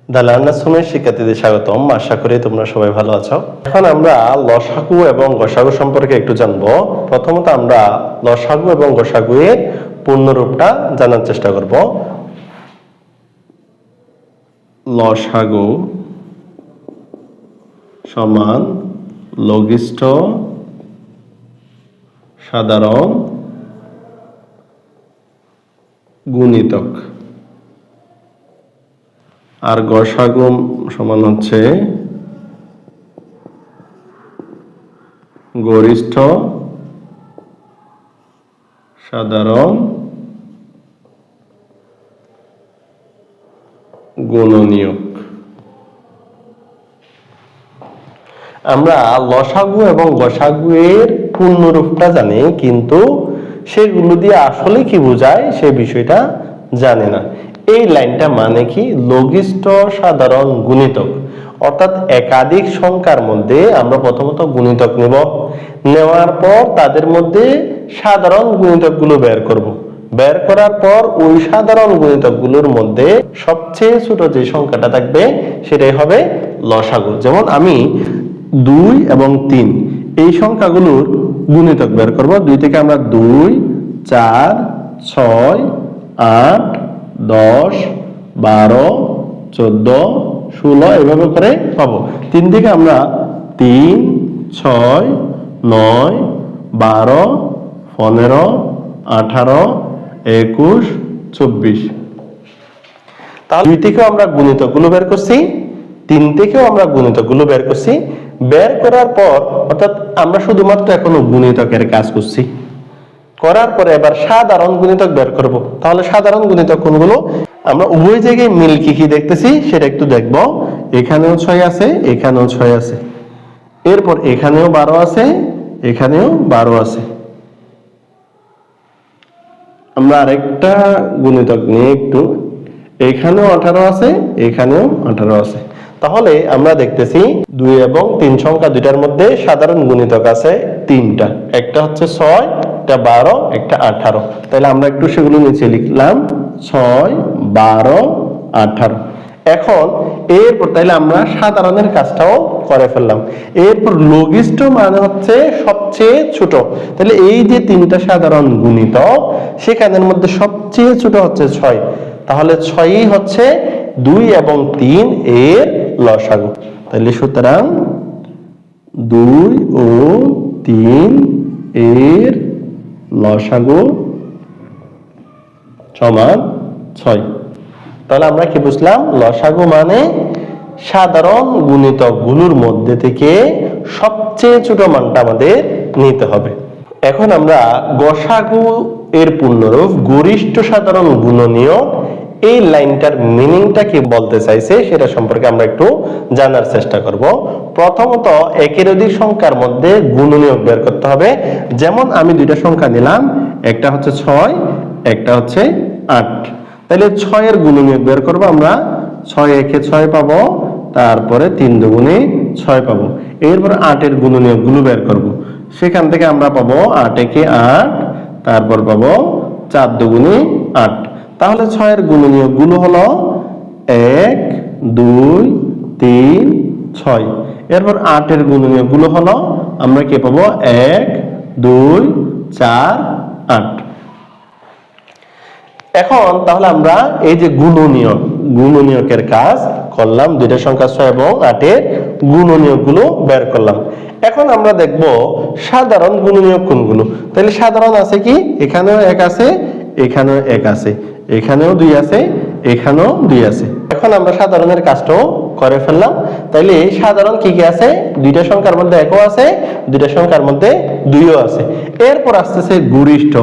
The learners হোমের শিক্ষার্থীদের স্বাগতম। আশা করি তোমরা সবাই ভালো আছো। এখন আমরা লসাগু এবং গসাগু সম্পর্কে একটু জানবো। প্রথমত আমরা লসাগু এবং গসাগু এর পূর্ণরূপটা জানার চেষ্টা করব। লসাগু সমান লঘিষ্ঠ সাধারণ গুণিতক, আর গসাগু সমান হচ্ছে গরিষ্ঠ সাধারণ গুণনীয়ক। আমরা লসাগু এবং গসাগু এর পূর্ণরূপটা জানি, কিন্তু সেগুলো দিয়ে আসলে কি বোঝায় সে বিষয়টা জানি না। এই লাইনটা মানে কি? লঘিষ্ঠ সাধারণ গুণিতক, অর্থাৎ একাধিক সংখ্যার মধ্যে আমরা প্রথমত গুণিতক নেব, নেওয়ার পর তাদের মধ্যে সাধারণ গুণিতকগুলো বের করব। বের করার পর ওই সাধারণ গুণিতকগুলোর মধ্যে সবচেয়ে ছোট যে সংখ্যাটা থাকবে সেটাই হবে লসাগু। যেমন আমি 2 এবং 3 এই সংখ্যাগুলোর গুণিতক বের করব। 2 থেকে আমরা 2, 4, 6, 8, 10, 12, 14, 16 এভাবে করে পাবো। 3 থেকে আমরা 3, 6, 9, 12, 15, 18, 21, 24। তাহলে 2 থেকেও আমরা গুণিতকগুলো বের করছি, 3 থেকেও আমরা গুণিতকগুলো বের করছি। বের করার পর অর্থাৎ আমরা শুধুমাত্র এখনো গুণিতকের কাজ করছি। করার পরে এবার সাধারণ গুণিতক বের করব। তাহলে সাধারণ গুণিতক কোনগুলো? আমরা উভয় জায়গায় মিল কি কি দেখতেছি সেটা একটু দেখব। এখানেও 6 আছে, এখানেও 6 আছে, এরপর এখানেও 12 আছে, এখানেও 12 আছে। আমরা আরেকটা গুণিতক নিয়ে একটু, এখানেও 18 আছে, এখানেও 18 আছে। তাহলে আমরা দেখতেছি 2 এবং 3 সংখ্যা দুইটার মধ্যে সাধারণ গুণিতক আছে 3টা। একটা হচ্ছে 6, একটা 12, একটা 18। তাহলে আমরা একটু সেগুলো নিচে লিখলাম 6, 12, 18। এখন এরপর তাইলে আমরা সাধারণের কাজটাও করে ফেললাম। এরপর লঘিষ্ঠ মানে হচ্ছে সবচেয়ে ছোট। তাহলে এই যে 3টা সাধারণ গুণিতক, সেখানের মধ্যে সবচেয়ে ছোট হচ্ছে 6। তাহলে 6ই হচ্ছে 2 এবং 3 এর লসাগু। তাহলে সুতরাং 2 ও 3 এর লসাগু সমান 6। তাহলে আমরা কি বুঝলাম? লসাগু মানে সাধারণ গুণিতকগুলোর মধ্যে থেকে সবচেয়ে ছোট মানটা আমাদের নিতে হবে। এখন আমরা গসাগু এর পূর্ণরূপ গরিষ্ঠ সাধারণ গুণনীয়ক, এই লাইনটার মিনিংটা কি বলতে চাইছে সেটা সম্পর্কে আমরা একটু জানার চেষ্টা করব। প্রথমত একের অধিক সংখ্যার মধ্যে গুণনীয়ক বের করতে হবে। যেমন আমি দুইটা সংখ্যা নিলাম, একটা হচ্ছে 6, একটা হচ্ছে 8। তাহলে 6 এর গুণনীয়ক বের করব আমরা। 6 একে 6 পাবো, তারপরে 3 দুগুণে 6 পাবো। এরপর 8 এর গুণনীয়কগুলো বের করব। সেখান থেকে আমরা পাবো 8 একে 8, তারপর পাবো 4 দুগুণে 8। তাহলে 6 এর গুণনীয়কগুলো হলো 1, 2, 3, 6। এরপর 8 এর গুণনীয়কগুলো হলো আমরা কি পাবো? 1, 2, 4, 8। এখন তাহলে আমরা এই যে গুণনীয়কের কাজ করলাম, দুইটা সংখ্যা 6 এবং 8 এর গুণনীয়কগুলো বের করলাম। এখন আমরা দেখব সাধারণ গুণনীয়ক কোনগুলো। তাহলে সাধারণ আছে কি? এখানেও 1 আছে, এখানেও 1 আছে, এখানেও 2 আছে, এখানেও 2 আছে। এখন আমরা সাধারণের কাজটাও করে ফেললাম। তাইলে এই সাধারণ কি কি আছে? দুইটা সংখ্যার মধ্যে 1ও আছে, দুইটা সংখ্যার মধ্যে 2ও আছে। এরপর আসতেছে গরিষ্ঠ।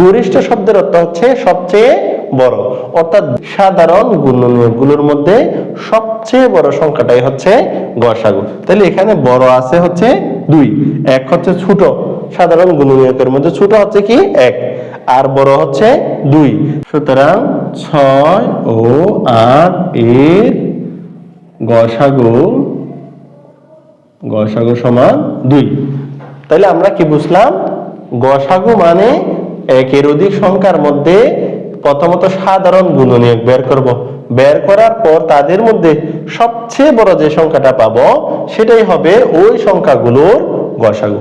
গরিষ্ঠ শব্দের অর্থ হচ্ছে সবচেয়ে বড়, অর্থাৎ সাধারণ গুণনীয়কগুলোর মধ্যে সবচেয়ে বড় সংখ্যাটাই হচ্ছে গসাগু। তাহলে এখানে বড় আছে হচ্ছে 2, 1 হচ্ছে ছোট। সাধারণ গুণনীয়কের মধ্যে ছোট হচ্ছে কি? 1, আর বড় হচ্ছে 2। সুতরাং 6 ও 8 এর গসাগু সমান 2। তাহলে আমরা কি বুঝলাম? গসাগু মানে একের অধিক সংখ্যার মধ্যে প্রথমত সাধারণ গুণনীয়ক বের করব। বের করার পর তাদের মধ্যে সবচেয়ে বড় যে সংখ্যাটা পাবো সেটাই হবে ওই সংখ্যাগুলোর গসাগু।